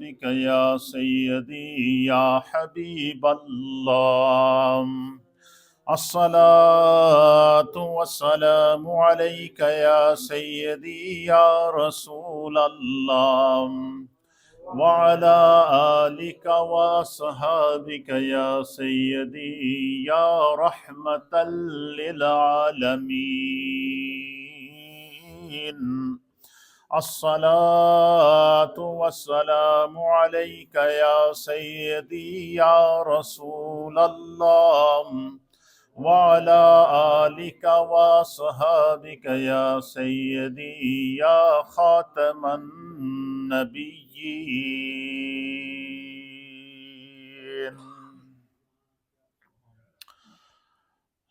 بك يا سيدي يا حبيب الله. الصلاة والسلام عليك يا سيدي يا رسول الله، وعلى آلك وصحابك يا سيدي يا رحمة للعالمين. الصلاة والسلام عليك يا سيدي يا رسول الله، وعلى آلك وصحابك يا سيدي يا خاتم النبيين.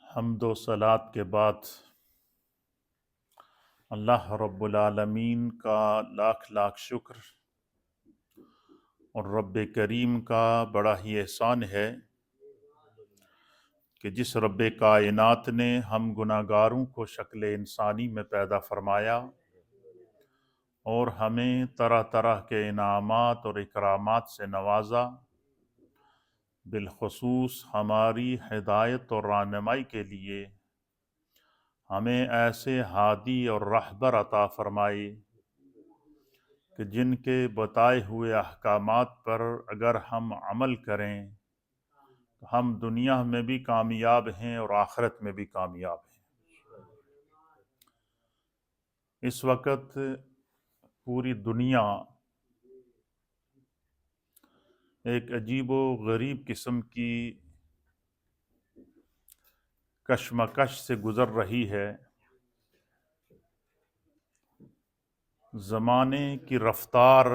حمد و صلات کے بعد اللہ رب العالمین کا لاکھ لاکھ شکر اور رب کریم کا بڑا ہی احسان ہے کہ جس رب کائنات نے ہم گناہگاروں کو شکل انسانی میں پیدا فرمایا اور ہمیں طرح طرح کے انعامات اور اکرامات سے نوازا، بالخصوص ہماری ہدایت اور رہنمائی کے لیے ہمیں ایسے ہادی اور رہبر عطا فرمائے کہ جن کے بتائے ہوئے احکامات پر اگر ہم عمل کریں تو ہم دنیا میں بھی کامیاب ہیں اور آخرت میں بھی کامیاب ہیں۔ اس وقت پوری دنیا ایک عجیب و غریب قسم کی کشمکش سے گزر رہی ہے۔ زمانے کی رفتار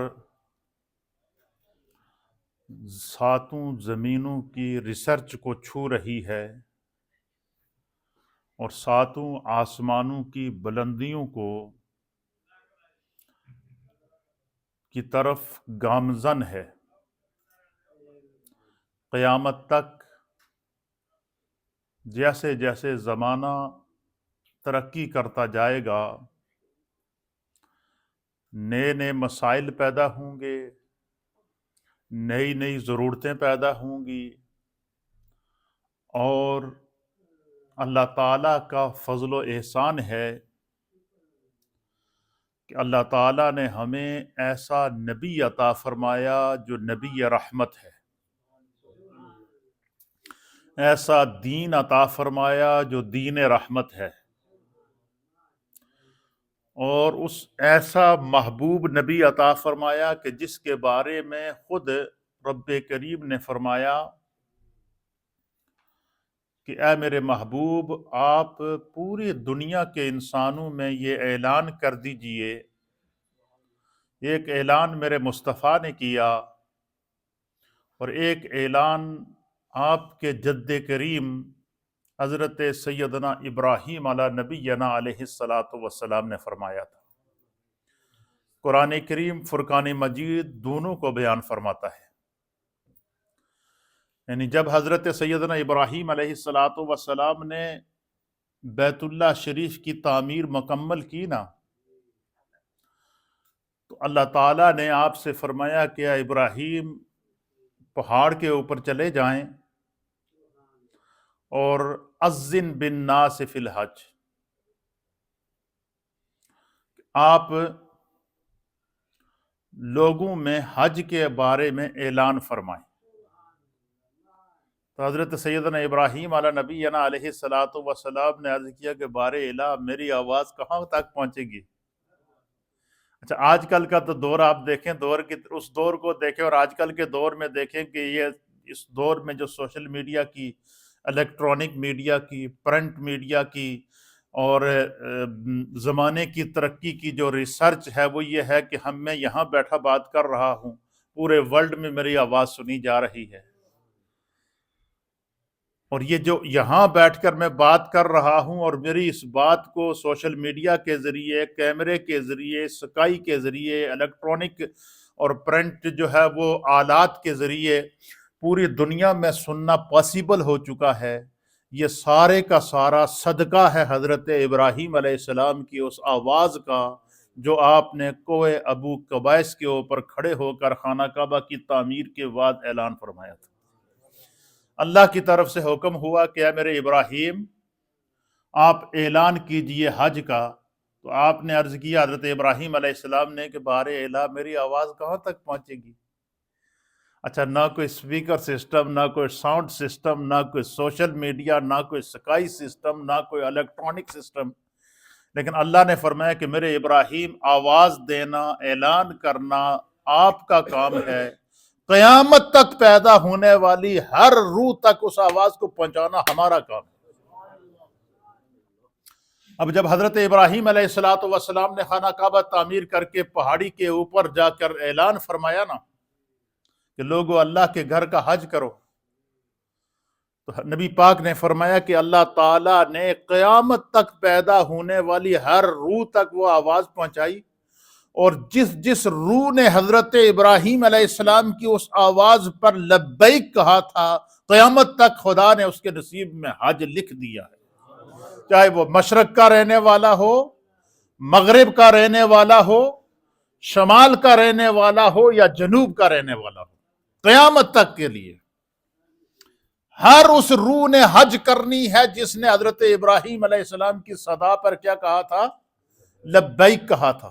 ساتوں زمینوں کی ریسرچ کو چھو رہی ہے اور ساتوں آسمانوں کی بلندیوں کی طرف گامزن ہے۔ قیامت تک جیسے جیسے زمانہ ترقی کرتا جائے گا، نئے نئے مسائل پیدا ہوں گے، نئی نئی ضرورتیں پیدا ہوں گی، اور اللہ تعالیٰ کا فضل و احسان ہے کہ اللہ تعالیٰ نے ہمیں ایسا نبی عطا فرمایا جو نبی رحمت ہے، ایسا دین عطا فرمایا جو دین رحمت ہے، اور اس ایسا محبوب نبی عطا فرمایا کہ جس کے بارے میں خود رب کریم نے فرمایا کہ اے میرے محبوب، آپ پوری دنیا کے انسانوں میں یہ اعلان کر دیجئے، ایک اعلان میرے مصطفیٰ نے کیا اور ایک اعلان آپ کے جد کریم حضرت سیدنا ابراہیم علیہ نبینا علیہ السلام نے فرمایا تھا۔ قرآن کریم، فرقان مجید دونوں کو بیان فرماتا ہے۔ یعنی جب حضرت سیدنا ابراہیم علیہ السلام نے بیت اللہ شریف کی تعمیر مکمل کی نا، تو اللہ تعالیٰ نے آپ سے فرمایا کہ اے ابراہیم، پہاڑ کے اوپر چلے جائیں اور اذن بالناس فی الحج، آپ لوگوں میں حج کے بارے میں اعلان فرمائیں۔ تو حضرت سیدنا ابراہیم علیہ نبینا علیہ السلام نے عرض کیا کہ بار الہ، میری آواز کہاں تک پہنچے گی؟ اچھا، آج کل کا تو دور آپ دیکھیں، اس دور کو دیکھیں اور آج کل کے دور میں دیکھیں کہ یہ اس دور میں جو سوشل میڈیا کی، الیکٹرانک میڈیا کی، پرنٹ میڈیا کی اور زمانے کی ترقی کی جو ریسرچ ہے وہ یہ ہے کہ میں یہاں بیٹھا بات کر رہا ہوں، پورے ورلڈ میں میری آواز سنی جا رہی ہے، اور یہ جو یہاں بیٹھ کر میں بات کر رہا ہوں اور میری اس بات کو سوشل میڈیا کے ذریعے، کیمرے کے ذریعے، سکائی کے ذریعے، الیکٹرانک اور پرنٹ جو ہے وہ آلات کے ذریعے پوری دنیا میں سننا پاسیبل ہو چکا ہے، یہ سارے کا سارا صدقہ ہے حضرت ابراہیم علیہ السلام کی اس آواز کا جو آپ نے کوہ ابو قبیس کے اوپر کھڑے ہو کر خانہ کعبہ کی تعمیر کے بعد اعلان فرمایا تھا۔ اللہ کی طرف سے حکم ہوا کہ اے میرے ابراہیم آپ اعلان کیجئے حج کا، تو آپ نے عرض کیا حضرت ابراہیم علیہ السلام نے کہ بار الہ میری آواز کہاں تک پہنچے گی؟ اچھا، نہ کوئی سپیکر سسٹم، نہ کوئی ساؤنڈ سسٹم، نہ کوئی سوشل میڈیا، نہ کوئی سکائی سسٹم، نہ کوئی الیکٹرانک سسٹم، لیکن اللہ نے فرمایا کہ میرے ابراہیم آواز دینا، اعلان کرنا آپ کا کام ہے، قیامت تک پیدا ہونے والی ہر روح تک اس آواز کو پہنچانا ہمارا کام ہے۔ اب جب حضرت ابراہیم علیہ السلام نے خانہ کعبہ تعمیر کر کے پہاڑی کے اوپر جا کر اعلان فرمایا نا کہ لوگو اللہ کے گھر کا حج کرو، تو نبی پاک نے فرمایا کہ اللہ تعالیٰ نے قیامت تک پیدا ہونے والی ہر روح تک وہ آواز پہنچائی، اور جس روح نے حضرت ابراہیم علیہ السلام کی اس آواز پر لبیک کہا تھا، قیامت تک خدا نے اس کے نصیب میں حج لکھ دیا ہے، چاہے وہ مشرق کا رہنے والا ہو، مغرب کا رہنے والا ہو، شمال کا رہنے والا ہو یا جنوب کا رہنے والا ہو، قیامت تک کے لیے ہر اس روح نے حج کرنی ہے جس نے حضرت ابراہیم علیہ السلام کی صدا پر کیا کہا تھا؟ لبیک کہا تھا۔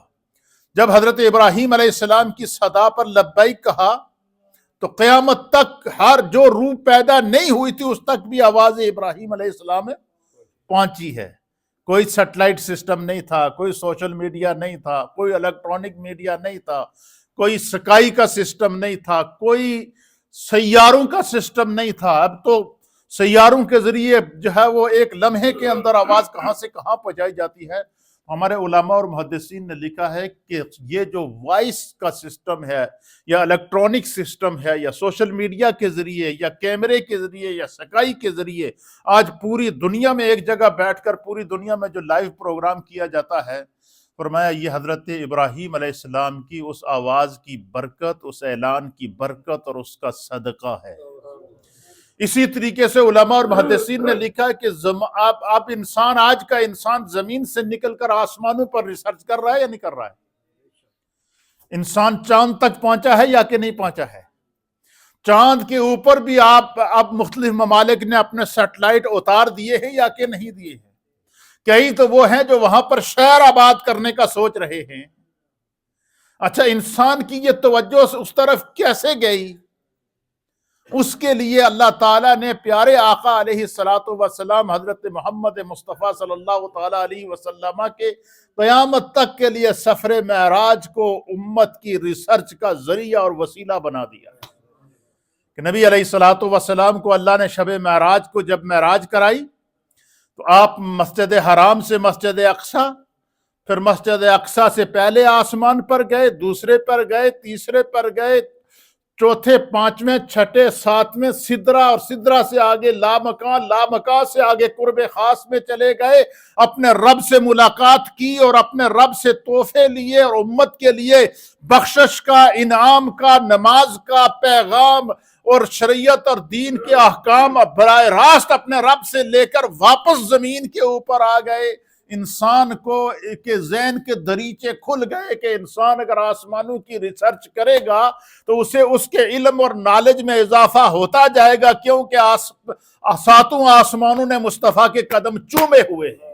جب حضرت ابراہیم علیہ السلام کی صدا پر لبیک کہا تو قیامت تک ہر جو روح پیدا نہیں ہوئی تھی اس تک بھی آواز ابراہیم علیہ السلام پہنچی ہے۔ کوئی سیٹلائٹ سسٹم نہیں تھا، کوئی سوشل میڈیا نہیں تھا، کوئی الیکٹرانک میڈیا نہیں تھا، کوئی سکائی کا سسٹم نہیں تھا، کوئی سیاروں کا سسٹم نہیں تھا۔ اب تو سیاروں کے ذریعے جو ہے وہ ایک لمحے کے اندر آواز کہاں سے کہاں پہنچائی جاتی ہے۔ ہمارے علماء اور محدثین نے لکھا ہے کہ یہ جو وائس کا سسٹم ہے یا الیکٹرانک سسٹم ہے یا سوشل میڈیا کے ذریعے یا کیمرے کے ذریعے یا سکائی کے ذریعے آج پوری دنیا میں ایک جگہ بیٹھ کر پوری دنیا میں جو لائیو پروگرام کیا جاتا ہے، فرمایا یہ حضرت ابراہیم علیہ السلام کی اس آواز کی برکت، اس اعلان کی برکت اور اس کا صدقہ ہے۔ اسی طریقے سے علماء اور محدثین نے لکھا کہ اب انسان، آج کا انسان زمین سے نکل کر آسمانوں پر ریسرچ کر رہا ہے یا نہیں کر رہا ہے؟ انسان چاند تک پہنچا ہے یا کہ نہیں پہنچا ہے؟ چاند کے اوپر بھی اب مختلف ممالک نے اپنے سیٹلائٹ اتار دیے ہیں یا کہ نہیں دیے ہیں؟ کئی تو وہ ہیں جو وہاں پر شہر آباد کرنے کا سوچ رہے ہیں۔ اچھا، انسان کی یہ توجہ اس طرف کیسے گئی؟ اس کے لیے اللہ تعالیٰ نے پیارے آقا علیہ السلام حضرت محمد مصطفیٰ صلی اللہ تعالیٰ علیہ وسلم کے قیامت تک کے لیے سفر معراج کو امت کی ریسرچ کا ذریعہ اور وسیلہ بنا دیا ہے کہ نبی علیہ السلام کو اللہ نے شب معراج کو جب معراج کرائی تو آپ مسجد حرام سے مسجد اقصی، پھر مسجد اقصی سے پہلے آسمان پر گئے، دوسرے پر گئے، تیسرے پر گئے، چوتھے، پانچویں، چھٹے، ساتویں سدرہ، اور سدرہ سے آگے لامکان، لامکان سے آگے قرب خاص میں چلے گئے، اپنے رب سے ملاقات کی اور اپنے رب سے تحفے لیے اور امت کے لیے بخشش کا، انعام کا، نماز کا پیغام اور شریعت اور دین کے احکام براہ راست اپنے رب سے لے کر واپس زمین کے اوپر آ گئے۔ انسان کو کے ذہن کے دریچے کھل گئے کہ انسان اگر آسمانوں کی ریسرچ کرے گا تو اسے اس کے علم اور نالج میں اضافہ ہوتا جائے گا، کیونکہ ساتوں آسمانوں نے مصطفیٰ کے قدم چومے ہوئے ہیں۔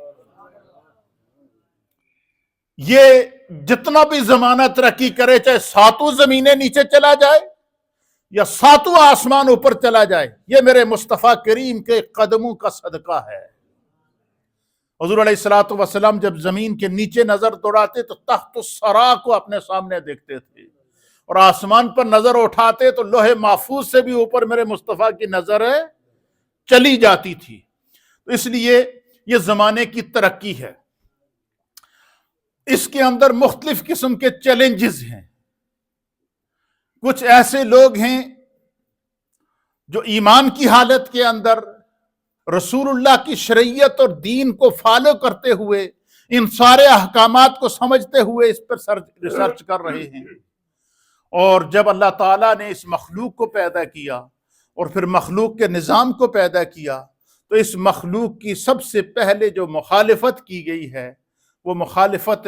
یہ جتنا بھی زمانہ ترقی کرے، چاہے ساتوں زمینیں نیچے چلا جائے یا ساتوں آسمان اوپر چلا جائے، یہ میرے مصطفیٰ کریم کے قدموں کا صدقہ ہے۔ حضور علیہ السلام جب زمین کے نیچے نظر دوڑاتے تو تحت الثری کو اپنے سامنے دیکھتے تھے، اور آسمان پر نظر اٹھاتے تو لوح محفوظ سے بھی اوپر میرے مصطفیٰ کی نظر چلی جاتی تھی۔ تو اس لیے یہ زمانے کی ترقی ہے، اس کے اندر مختلف قسم کے چیلنجز ہیں۔ کچھ ایسے لوگ ہیں جو ایمان کی حالت کے اندر رسول اللہ کی شریعت اور دین کو فالو کرتے ہوئے، ان سارے احکامات کو سمجھتے ہوئے اس پر ریسرچ کر رہے ہیں، اور جب اللہ تعالیٰ نے اس مخلوق کو پیدا کیا اور پھر مخلوق کے نظام کو پیدا کیا تو اس مخلوق کی سب سے پہلے جو مخالفت کی گئی ہے وہ مخالفت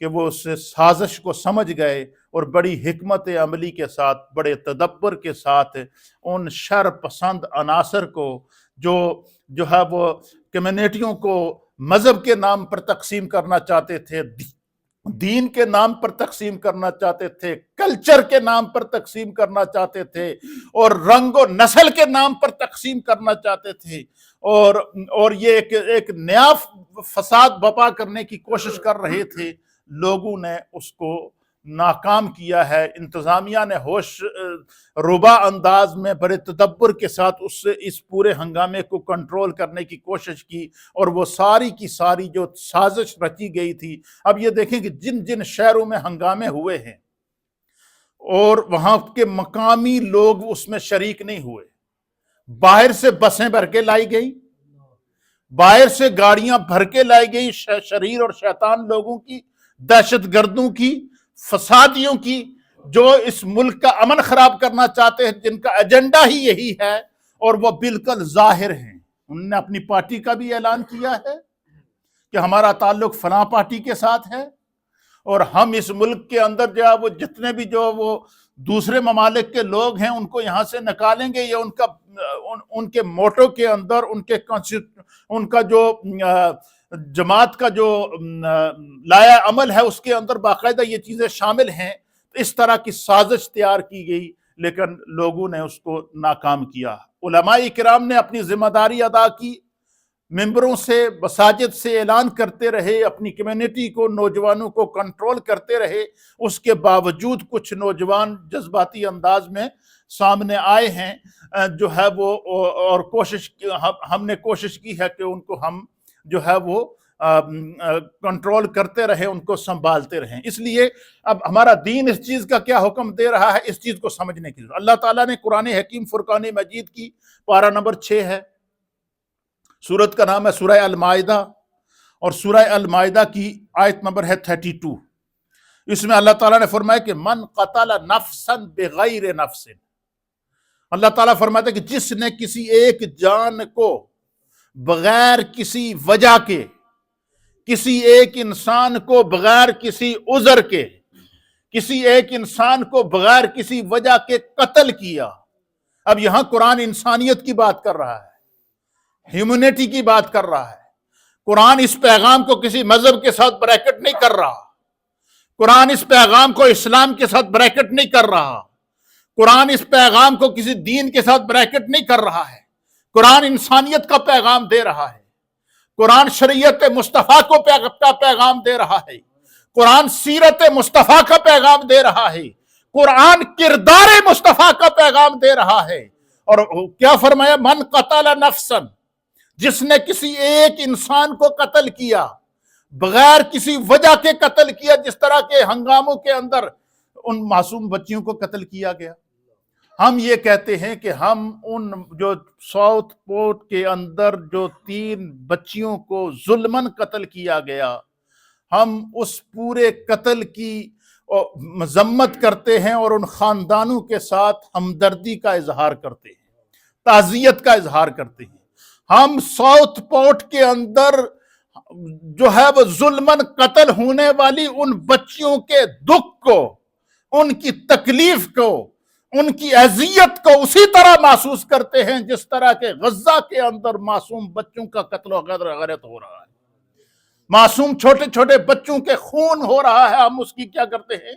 کہ وہ اس سازش کو سمجھ گئے اور بڑی حکمت عملی کے ساتھ، بڑے تدبر کے ساتھ ان شر پسند عناصر کو جو ہے وہ کمیونٹیوں کو مذہب کے نام پر تقسیم کرنا چاہتے تھے، دین کے نام پر تقسیم کرنا چاہتے تھے، کلچر کے نام پر تقسیم کرنا چاہتے تھے، اور رنگ و نسل کے نام پر تقسیم کرنا چاہتے تھے، اور یہ ایک نیا فساد برپا کرنے کی کوشش کر رہے تھے۔ لوگوں نے اس کو ناکام کیا ہے۔ انتظامیہ نے ہوش ربا انداز میں بڑے تدبر کے ساتھ اس پورے ہنگامے کو کنٹرول کرنے کی کوشش کی، اور وہ ساری کی ساری جو سازش رچی گئی تھی، اب یہ دیکھیں کہ جن جن شہروں میں ہنگامے ہوئے ہیں اور وہاں کے مقامی لوگ اس میں شریک نہیں ہوئے، باہر سے بسیں بھر کے لائی گئی، باہر سے گاڑیاں بھر کے لائی گئی شریر اور شیطان لوگوں کی، دہشت گردوں کی، فسادیوں کی، جو اس ملک کا امن خراب کرنا چاہتے ہیں، جن کا ایجنڈا ہی یہی ہے، اور وہ بالکل ظاہر ہیں۔ انہوں نے اپنی پارٹی کا بھی اعلان کیا ہے کہ ہمارا تعلق فلاں پارٹی کے ساتھ ہے، اور ہم اس ملک کے اندر جو ہے وہ جتنے بھی جو وہ دوسرے ممالک کے لوگ ہیں ان کو یہاں سے نکالیں گے۔ یہ ان کے موٹو کے اندر، ان کا جو جماعت کا جو لایا عمل ہے اس کے اندر باقاعدہ یہ چیزیں شامل ہیں۔ اس طرح کی سازش تیار کی گئی، لیکن لوگوں نے اس کو ناکام کیا۔ علماء کرام نے اپنی ذمہ داری ادا کی، ممبروں سے، مساجد سے اعلان کرتے رہے، اپنی کمیونٹی کو، نوجوانوں کو کنٹرول کرتے رہے۔ اس کے باوجود کچھ نوجوان جذباتی انداز میں سامنے آئے ہیں جو ہے وہ، اور ہم نے کوشش کی ہے کہ ان کو ہم جو ہے وہ کنٹرول کرتے رہے، ان کو سنبھالتے رہیں۔ اس لیے اب ہمارا دین اس چیز کا کیا حکم دے رہا ہے، اس چیز کو سمجھنے کی ضرورت۔ اللہ تعالیٰ نے قرآن حکیم فرقان مجید کی پارہ نمبر 6 ہے، سورت کا نام ہے سورہ المائدہ، اور سورہ المائدہ کی آیت نمبر ہے 32۔ اس میں اللہ تعالیٰ نے فرمایا کہ من قتل نفسا بغیر نفس، اللہ تعالیٰ فرماتا ہے کہ جس نے کسی ایک جان کو بغیر کسی وجہ کے، کسی ایک انسان کو بغیر کسی عذر کے، کسی ایک انسان کو بغیر کسی وجہ کے قتل کیا۔ اب یہاں قرآن انسانیت کی بات کر رہا ہے، ہیومنٹی کی بات کر رہا ہے۔ قرآن اس پیغام کو کسی مذہب کے ساتھ بریکٹ نہیں کر رہا، قرآن اس پیغام کو اسلام کے ساتھ بریکٹ نہیں کر رہا، قرآن اس پیغام کو کسی دین کے ساتھ بریکٹ نہیں کر رہا ہے۔ قرآن انسانیت کا پیغام دے رہا ہے، قرآن شریعت مصطفیٰ کو پیغام دے رہا ہے، قرآن سیرت مصطفیٰ کا پیغام دے رہا ہے، قرآن کردار مصطفیٰ کا پیغام دے رہا ہے۔ اور کیا فرمایا؟ من قتل نفسا، جس نے کسی ایک انسان کو قتل کیا، بغیر کسی وجہ کے قتل کیا، جس طرح کے ہنگاموں کے اندر ان معصوم بچیوں کو قتل کیا گیا۔ ہم یہ کہتے ہیں کہ ہم ان جو ساؤتھ پورٹ کے اندر جو 3 بچیوں کو ظلماً قتل کیا گیا، ہم اس پورے قتل کی مذمت کرتے ہیں، اور ان خاندانوں کے ساتھ ہمدردی کا اظہار کرتے ہیں، تعزیت کا اظہار کرتے ہیں۔ ہم ساؤتھ پورٹ کے اندر جو ہے وہ ظلماً قتل ہونے والی ان بچیوں کے دکھ کو، ان کی تکلیف کو، ان کی اذیت کو اسی طرح محسوس کرتے ہیں جس طرح کے غزہ کے اندر معصوم بچوں کا قتل و غارت ہو رہا ہے، معصوم چھوٹے چھوٹے بچوں کے خون ہو رہا ہے، ہم اس کی کیا کرتے ہیں؟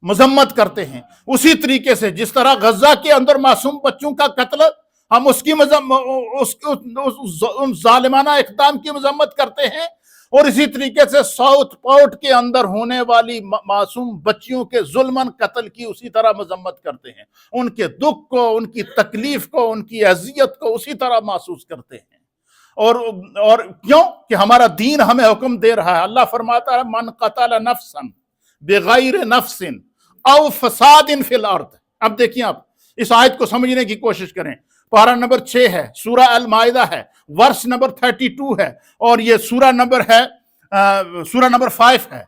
مذمت کرتے ہیں۔ اسی طریقے سے جس طرح غزہ کے اندر معصوم بچوں کا قتل، ہم اس کی ان ظالمانہ اقدام کی مذمت کرتے ہیں، اور اسی طریقے سے ساؤتھ پورٹ کے اندر ہونے والی معصوم بچیوں کے ظلماً قتل کی اسی طرح مذمت کرتے ہیں، ان کے دکھ کو، ان کی تکلیف کو، ان کی اذیت کو اسی طرح محسوس کرتے ہیں۔ اور کیوں کہ ہمارا دین ہمیں حکم دے رہا ہے۔ اللہ فرماتا ہے من قتل نفسا بغیر نفس او فساد فی الارض۔ اب دیکھیں، آپ اس آیت کو سمجھنے کی کوشش کریں۔ پارہ نمبر 6 ہے، سورہ المائدہ ہے، ورس نمبر 32 ہے، اور یہ سورہ نمبر 5 ہے۔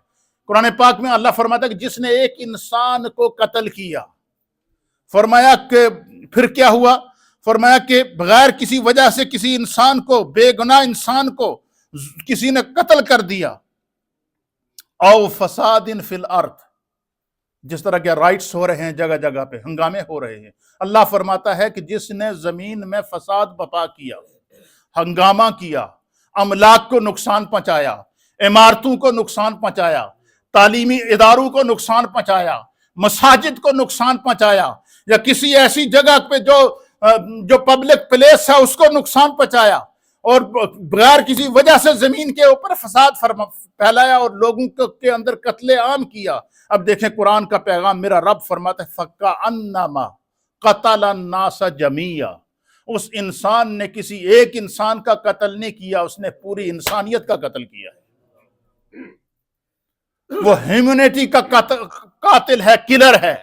قرآن پاک میں اللہ فرماتا ہے کہ جس نے ایک انسان کو قتل کیا، فرمایا کہ پھر کیا ہوا؟ فرمایا کہ بغیر کسی وجہ سے کسی انسان کو، بے گناہ انسان کو کسی نے قتل کر دیا، او فساد فی الارض، جس طرح کے رائٹس ہو رہے ہیں جگہ جگہ پہ، ہنگامے ہو رہے ہیں، اللہ فرماتا ہے کہ جس نے زمین میں فساد بپا کیا، ہنگامہ کیا، املاک کو نقصان پہنچایا، عمارتوں کو نقصان پہنچایا، تعلیمی اداروں کو نقصان پہنچایا، مساجد کو نقصان پہنچایا، یا کسی ایسی جگہ پہ جو پبلک پلیس ہے اس کو نقصان پہنچایا، اور بغیر کسی وجہ سے زمین کے اوپر فساد پھیلایا اور لوگوں کے اندر قتل عام کیا۔ اب دیکھیں قرآن کا پیغام، میرا رب فرماتا ہے فَكَأَنَّمَا قَتَلَ النَّاسَ جَمِيعًا، اس انسان نے کسی ایک انسان کا قتل نہیں کیا، اس نے پوری انسانیت کا قتل کیا ہے۔ وہ ہیومنٹی کا قاتل ہے، کلر ہے،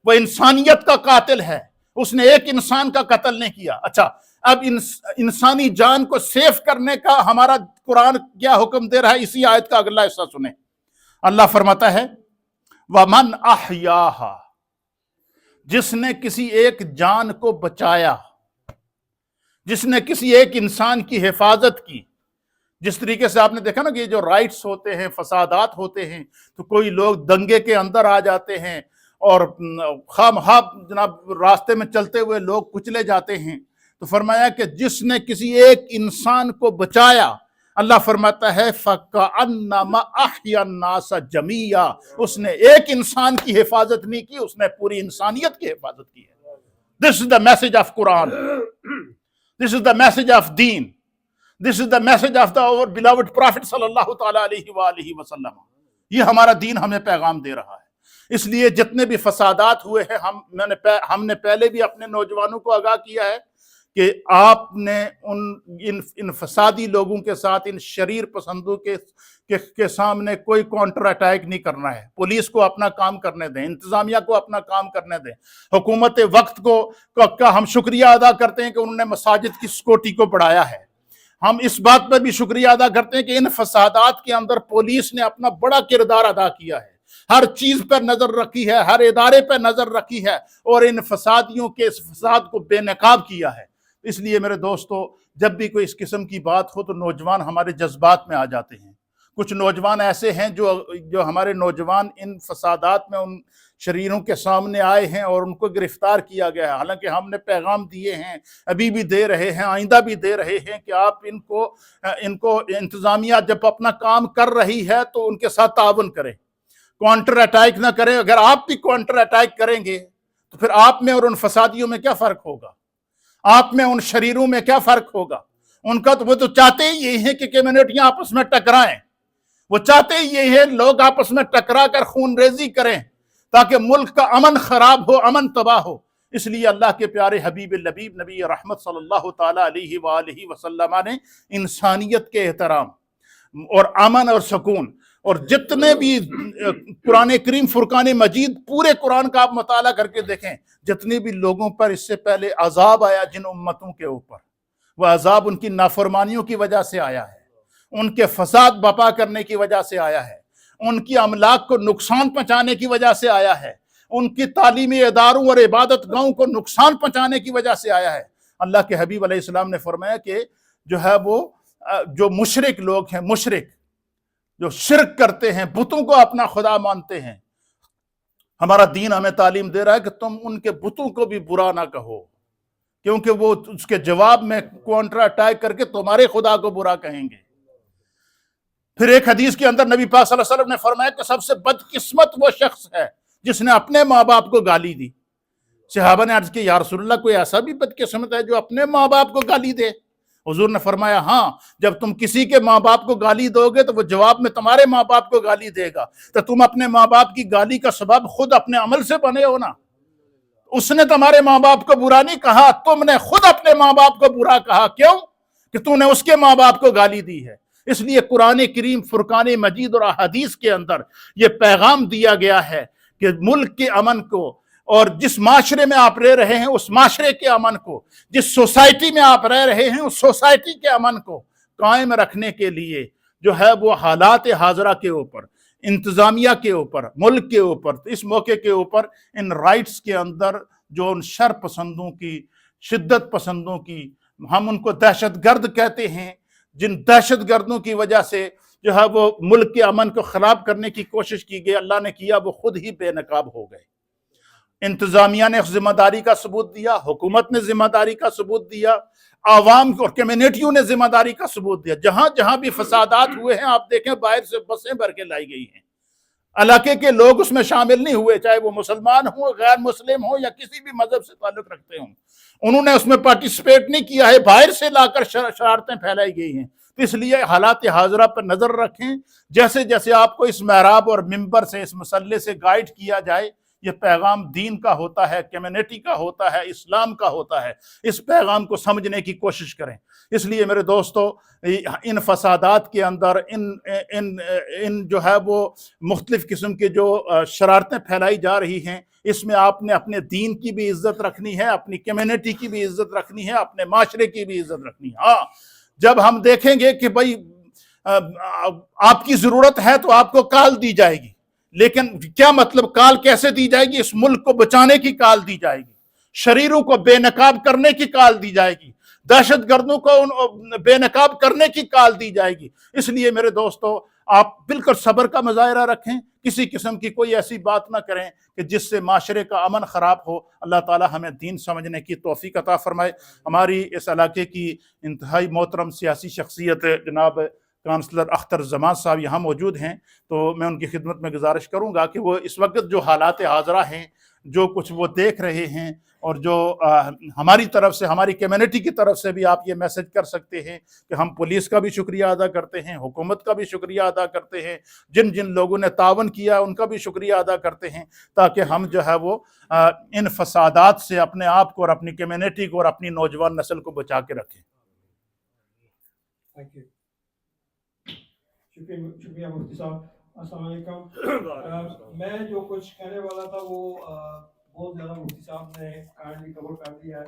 وہ انسانیت کا قاتل ہے، اس نے ایک انسان کا قتل نہیں کیا۔ اچھا، اب انسانی جان کو سیف کرنے کا ہمارا قرآن کیا حکم دے رہا ہے، اسی آیت کا اگلا حصہ سنیں۔ اللہ فرماتا ہے وَمَنْ أَحْيَاهَا، جس نے کسی ایک جان کو بچایا، جس نے کسی ایک انسان کی حفاظت کی۔ جس طریقے سے آپ نے دیکھا نا کہ یہ جو رائٹس ہوتے ہیں، فسادات ہوتے ہیں، تو کوئی لوگ دنگے کے اندر آ جاتے ہیں اور خواہ جناب راستے میں چلتے ہوئے لوگ کچلے جاتے ہیں، تو فرمایا کہ جس نے کسی ایک انسان کو بچایا، اللہ فرماتا ہے فَكَأَنَّمَا أَحْيَا النَّاسَ جَمِيعًا، اس نے ایک انسان کی حفاظت نہیں کی، اس نے پوری انسانیت کی حفاظت کی ہے۔ This is the message of Quran. This is the message of Deen. This is the message of our beloved Prophet صلی اللہ تعالیٰ علیہ وآلہ وسلم۔ یہ ہمارا دین ہمیں پیغام دے رہا ہے۔ اس لیے جتنے بھی فسادات ہوئے ہیں، ہم نے پہلے بھی اپنے نوجوانوں کو آگاہ کیا ہے کہ آپ نے ان فسادی لوگوں کے ساتھ، ان شریر پسندوں کے سامنے کوئی کاؤنٹر اٹیک نہیں کرنا ہے۔ پولیس کو اپنا کام کرنے دیں، انتظامیہ کو اپنا کام کرنے دیں۔ حکومت وقت کا ہم شکریہ ادا کرتے ہیں کہ انہوں نے مساجد کی سیکورٹی کو بڑھایا ہے۔ ہم اس بات پر بھی شکریہ ادا کرتے ہیں کہ ان فسادات کے اندر پولیس نے اپنا بڑا کردار ادا کیا ہے، ہر چیز پر نظر رکھی ہے، ہر ادارے پر نظر رکھی ہے، اور ان فسادیوں کے اس فساد کو بے نقاب کیا ہے۔ اس لیے میرے دوستو، جب بھی کوئی اس قسم کی بات ہو تو نوجوان ہمارے جذبات میں آ جاتے ہیں۔ کچھ نوجوان ایسے ہیں جو ہمارے نوجوان ان فسادات میں ان شریروں کے سامنے آئے ہیں اور ان کو گرفتار کیا گیا ہے، حالانکہ ہم نے پیغام دیے ہیں، ابھی بھی دے رہے ہیں، آئندہ بھی دے رہے ہیں کہ آپ ان کو انتظامیہ جب اپنا کام کر رہی ہے تو ان کے ساتھ تعاون کریں، کاؤنٹر اٹیک نہ کریں۔ اگر آپ بھی کاؤنٹر اٹیک کریں گے تو پھر آپ میں اور ان فسادیوں میں کیا فرق ہوگا؟ آپ میں ان شریروں میں کیا فرق ہوگا؟ ان کا وہ تو چاہتے ہی یہی ہیں کہ کمیونٹیاں آپس میں ٹکرائیں، وہ چاہتے ہی یہی ہے لوگ آپس میں ٹکرا کر خون ریزی کریں تاکہ ملک کا امن خراب ہو، امن تباہ ہو۔ اس لیے اللہ کے پیارے حبیب لبیب نبی رحمت صلی اللہ تعالیٰ علیہ وآلہ وسلم نے انسانیت کے احترام اور امن اور سکون، اور جتنے بھی قرآن کریم فرقان مجید، پورے قرآن کا آپ مطالعہ کر کے دیکھیں، جتنے بھی لوگوں پر اس سے پہلے عذاب آیا جن امتوں کے اوپر، وہ عذاب ان کی نافرمانیوں کی وجہ سے آیا ہے، ان کے فساد بپا کرنے کی وجہ سے آیا ہے، ان کی املاک کو نقصان پہنچانے کی وجہ سے آیا ہے، ان کی تعلیمی اداروں اور عبادت گاہوں کو نقصان پہنچانے کی وجہ سے آیا ہے۔ اللہ کے حبیب علیہ السلام نے فرمایا کہ جو ہے وہ جو مشرک لوگ ہیں، مشرک جو شرک کرتے ہیں، بتوں کو اپنا خدا مانتے ہیں، ہمارا دین ہمیں تعلیم دے رہا ہے کہ تم ان کے بتوں کو بھی برا نہ کہو، کیونکہ وہ اس کے جواب میں کاؤنٹر اٹیک کر کے تمہارے خدا کو برا کہیں گے۔ پھر ایک حدیث کے اندر نبی پاک صلی اللہ علیہ وسلم نے فرمایا کہ سب سے بدقسمت وہ شخص ہے جس نے اپنے ماں باپ کو گالی دی۔ صحابہ نے عرض کی یا رسول اللہ، کوئی ایسا بھی بدقسمت ہے جو اپنے ماں باپ کو گالی دے؟ حضور نے فرمایا ہاں، جب تم کسی کے ماں باپ کو گالی دو گے تو وہ جواب میں تمہارے ماں باپ کو گالی دے گا، تو تم اپنے ماں باپ کی گالی کا سبب خود اپنے عمل سے بنے ہو نا۔ اس نے تمہارے ماں باپ کو برا نہیں کہا، تم نے خود اپنے ماں باپ کو برا کہا۔ کیوں؟ کہ تم نے اس کے ماں باپ کو گالی دی ہے۔ اس لیے قرآن کریم فرقان مجید اور احادیث کے اندر یہ پیغام دیا گیا ہے کہ ملک کے امن کو، اور جس معاشرے میں آپ رہ رہے ہیں اس معاشرے کے امن کو، جس سوسائٹی میں آپ رہ رہے ہیں اس سوسائٹی کے امن کو قائم رکھنے کے لیے جو ہے وہ حالات حاضرہ کے اوپر، انتظامیہ کے اوپر، ملک کے اوپر، اس موقع کے اوپر ان رائٹس کے اندر جو ان شر پسندوں کی، شدت پسندوں کی، ہم ان کو دہشت گرد کہتے ہیں، جن دہشت گردوں کی وجہ سے جو ہے وہ ملک کے امن کو خراب کرنے کی کوشش کی گئی، اللہ نے کیا وہ خود ہی بے نقاب ہو گئے۔ انتظامیہ نے ذمہ داری کا ثبوت دیا، حکومت نے ذمہ داری کا ثبوت دیا، عوام اور کمیونٹیوں نے ذمہ داری کا ثبوت دیا۔ جہاں جہاں بھی فسادات ہوئے ہیں آپ دیکھیں باہر سے بسیں بھر کے لائی گئی ہیں، علاقے کے لوگ اس میں شامل نہیں ہوئے، چاہے وہ مسلمان ہوں، غیر مسلم ہوں، یا کسی بھی مذہب سے تعلق رکھتے ہوں، انہوں نے اس میں پارٹیسپیٹ نہیں کیا ہے، باہر سے لا کر شرارتیں پھیلائی گئی ہیں۔ تو اس لیے حالات حاضرہ پر نظر رکھیں، جیسے جیسے آپ کو اس محراب اور ممبر سے، اس مسئلے سے گائیڈ کیا جائے، یہ پیغام دین کا ہوتا ہے، کمیونٹی کا ہوتا ہے، اسلام کا ہوتا ہے، اس پیغام کو سمجھنے کی کوشش کریں۔ اس لیے میرے دوستو، ان فسادات کے اندر ان جو ہے وہ مختلف قسم کے جو شرارتیں پھیلائی جا رہی ہیں، اس میں آپ نے اپنے دین کی بھی عزت رکھنی ہے، اپنی کمیونٹی کی بھی عزت رکھنی ہے، اپنے معاشرے کی بھی عزت رکھنی ہے۔ ہاں، جب ہم دیکھیں گے کہ بھائی آپ کی ضرورت ہے تو آپ کو کال دی جائے گی، لیکن کیا مطلب کال کیسے دی جائے گی؟ اس ملک کو بچانے کی کال دی جائے گی، شریروں کو بے نقاب کرنے کی کال دی جائے گی، دہشت گردوں کو بے نقاب کرنے کی کال دی جائے گی۔ اس لیے میرے دوستو، آپ بالکل صبر کا مظاہرہ رکھیں، کسی قسم کی کوئی ایسی بات نہ کریں کہ جس سے معاشرے کا امن خراب ہو۔ اللہ تعالی ہمیں دین سمجھنے کی توفیق عطا فرمائے۔ ہماری اس علاقے کی انتہائی محترم سیاسی شخصیت جناب کانسلر اختر زمان صاحب یہاں موجود ہیں، تو میں ان کی خدمت میں گزارش کروں گا کہ وہ اس وقت جو حالات حاضرہ ہیں، جو کچھ وہ دیکھ رہے ہیں، اور جو ہماری طرف سے، ہماری کمیونٹی کی طرف سے بھی آپ یہ میسج کر سکتے ہیں کہ ہم پولیس کا بھی شکریہ ادا کرتے ہیں، حکومت کا بھی شکریہ ادا کرتے ہیں، جن جن لوگوں نے تعاون کیا ان کا بھی شکریہ ادا کرتے ہیں، تاکہ ہم جو ہے وہ ان فسادات سے اپنے آپ کو اور اپنی کمیونٹی کو اور اپنی نوجوان نسل کو بچا کے رکھیں۔ شکریہ مفتی صاحب، السلام علیکم۔ میں جو کچھ کہنے والا تھا وہ بہت زیادہ مفتی صاحب نے کائنڈلی کور کر دیا ہے،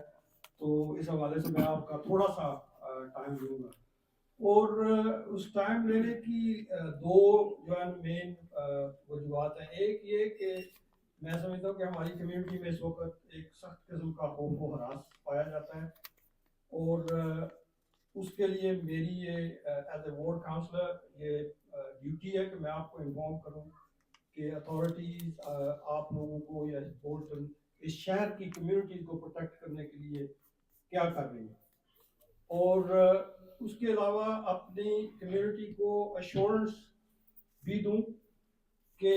تو اس حوالے سے میں آپ کا تھوڑا سا ٹائم لوں گا، اور اس ٹائم لینے کی دو جو ہے مین وجوہات ہیں۔ ایک یہ کہ میں سمجھتا ہوں کہ ہماری کمیونٹی میں اس وقت ایک سخت قسم کا خوف و ہراس پایا جاتا ہے، اور اس کے لیے میری یہ ایز اے وارڈ کاؤنسلر یہ ڈیوٹی ہے کہ میں آپ کو انفارم کروں کہ اتھارٹیز آپ لوگوں کو یا بولٹن اس شہر کی کمیونٹیز کو پروٹیکٹ کرنے کے لیے کیا کر رہی ہیں، اور اس کے علاوہ اپنی کمیونٹی کو ایشورنس بھی دوں کہ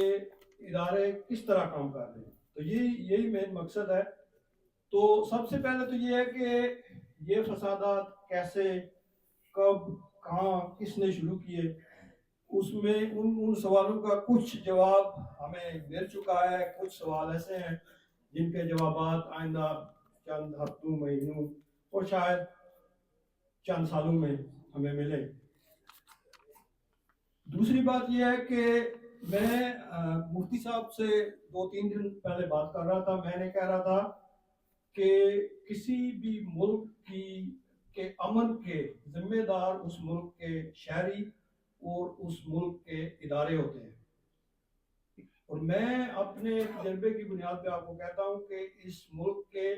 ادارے کس طرح کام کر رہے ہیں۔ تو یہی مین مقصد ہے۔ تو سب سے پہلے تو یہ ہے کہ یہ فسادات کیسے، کب، کہاں، کس نے شروع کیے، اس میں ان سوالوں کا کچھ جواب ہمیں مل چکا ہے، کچھ سوال ایسے ہیں جن کے جوابات آئندہ چند ہفتوں، مہینوں اور شاید چند سالوں میں ہمیں ملیں۔ دوسری بات یہ ہے کہ میں مفتی صاحب سے 2-3 دن پہلے بات کر رہا تھا، میں نے کہہ رہا تھا کہ کسی بھی ملک کے امن کے ذمہ دار اس ملک کے شہری اور اس ملک کے ادارے ہوتے ہیں، اور میں اپنے تجربے کی بنیاد پہ آپ کو کہتا ہوں کہ اس ملک کے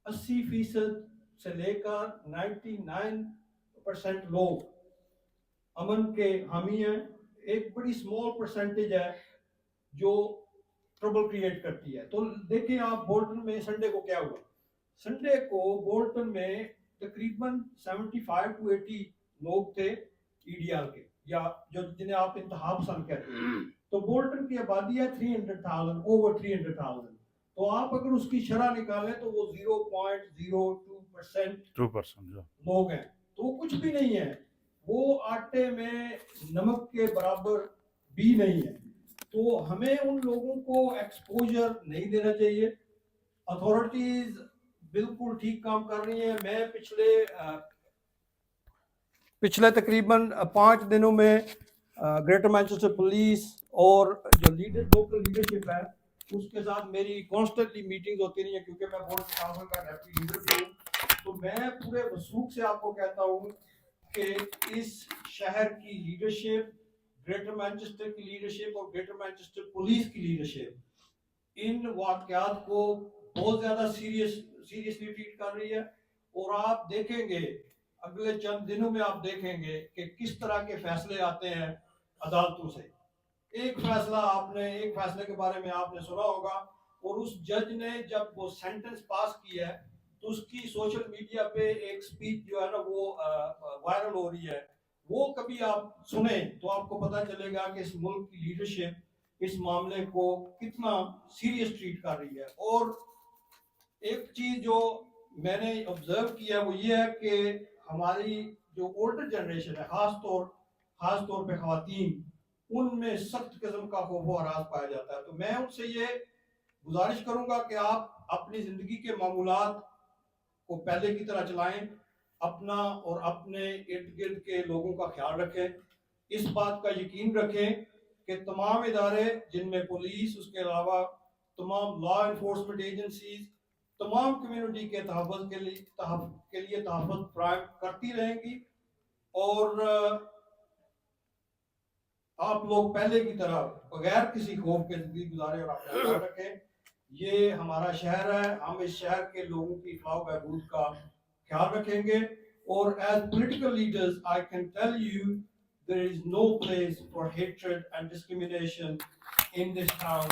80% سے لے کر 99% لوگ امن کے حامی ہیں۔ ایک بڑی اسمال پرسنٹیج ہے جو ٹربل کریٹ کرتی ہے۔ تو دیکھیں آپ بولٹن میں سنڈے کو کیا ہوا، سنڈے کو بولٹن میں تقریباً 75 to 80 لوگ تھے ای ڈی آر کے، یا جنہیں آپ انتہا پسند کہتے ہیں۔ تو بولٹن کی آبادی ہے 300,000، اوور 300,000، تو آپ اگر اس کی شرح نکالیں تو وہ 0.02% لوگ ہیں، تو وہ کچھ بھی نہیں ہے، وہ آٹے میں نمک کے برابر بھی نہیں ہے۔ تو ہمیں ان لوگوں کو ایکسپوجر نہیں دینا چاہیے۔ اتھارٹیز بالکل ٹھیک کام کر رہی ہیں۔ میں پچھلے تقریباً 5 دنوں میں گریٹر مانچسٹر پولیس اور جو لوکل لیڈرشپ ہے اس کے ساتھ میری کانسٹنٹلی میٹنگ ہوتی رہی ہے، کیونکہ میں بورڈ کاؤنسل کا ڈیپٹی لیڈر بھی ہوں۔ تو میں پورے وثوق سے آپ کو کہتا ہوں کہ اس شہر کی لیڈرشپ، گریٹر مانچسٹر کی لیڈرشپ اور گریٹر مانچسٹر پولیس کی لیڈرشپ ان واقعات کو بہت زیادہ سیریسلی ٹریٹ کر رہی ہے، اور آپ دیکھیں گے اگلے چند دنوں میں آپ دیکھیں گے کہ کس طرح کے فیصلے آتے ہیں عدالتوں سے. ایک فیصلے کے بارے میں آپ نے سنا ہوگا اور اس جج نے جب وہ سینٹنس پاس کیا ہے تو اس کی سوشل میڈیا پہ ایک سپیچ جو ہے نا وہ وائرل ہو رہی ہے. وہ کبھی آپ سنیں تو آپ کو پتہ چلے گا کہ اس ملک کی لیڈرشپ اس معاملے کو کتنا سیریس ٹریٹ کر رہی ہے. اور ایک چیز جو میں نے آبزرو کیا وہ یہ ہے کہ ہماری جو اولڈر جنریشن ہے خاص طور پہ خواتین, ان میں سخت قسم کا خوف و ہراس پایا جاتا ہے. تو میں ان سے یہ گزارش کروں گا کہ آپ اپنی زندگی کے معمولات کو پہلے کی طرح چلائیں, اپنا اور اپنے ارد گرد کے لوگوں کا خیال رکھیں. اس بات کا یقین رکھیں کہ تمام ادارے جن میں پولیس, اس کے علاوہ تمام لا انفورسمنٹ ایجنسیز تمام کمیونٹی کے تحفظ کے لیے تحفظ فراہم کرتی رہیں گی. اور آپ لوگ پہلے کی طرح بغیر کسی خوف کے زندگی گزاریں اور اپنا خیال رکھیں. یہ ہمارا شہر ہے, ہم اس شہر کے لوگوں کی فلاح و بہبود کا خیال رکھیں گے. اور as political leaders I can tell you there is no place for hatred and discrimination in this town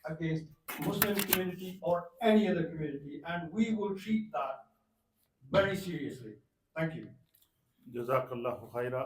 against Muslim community or any other community, and we will treat that very seriously. Thank you. جزاک اللہ خیرہ.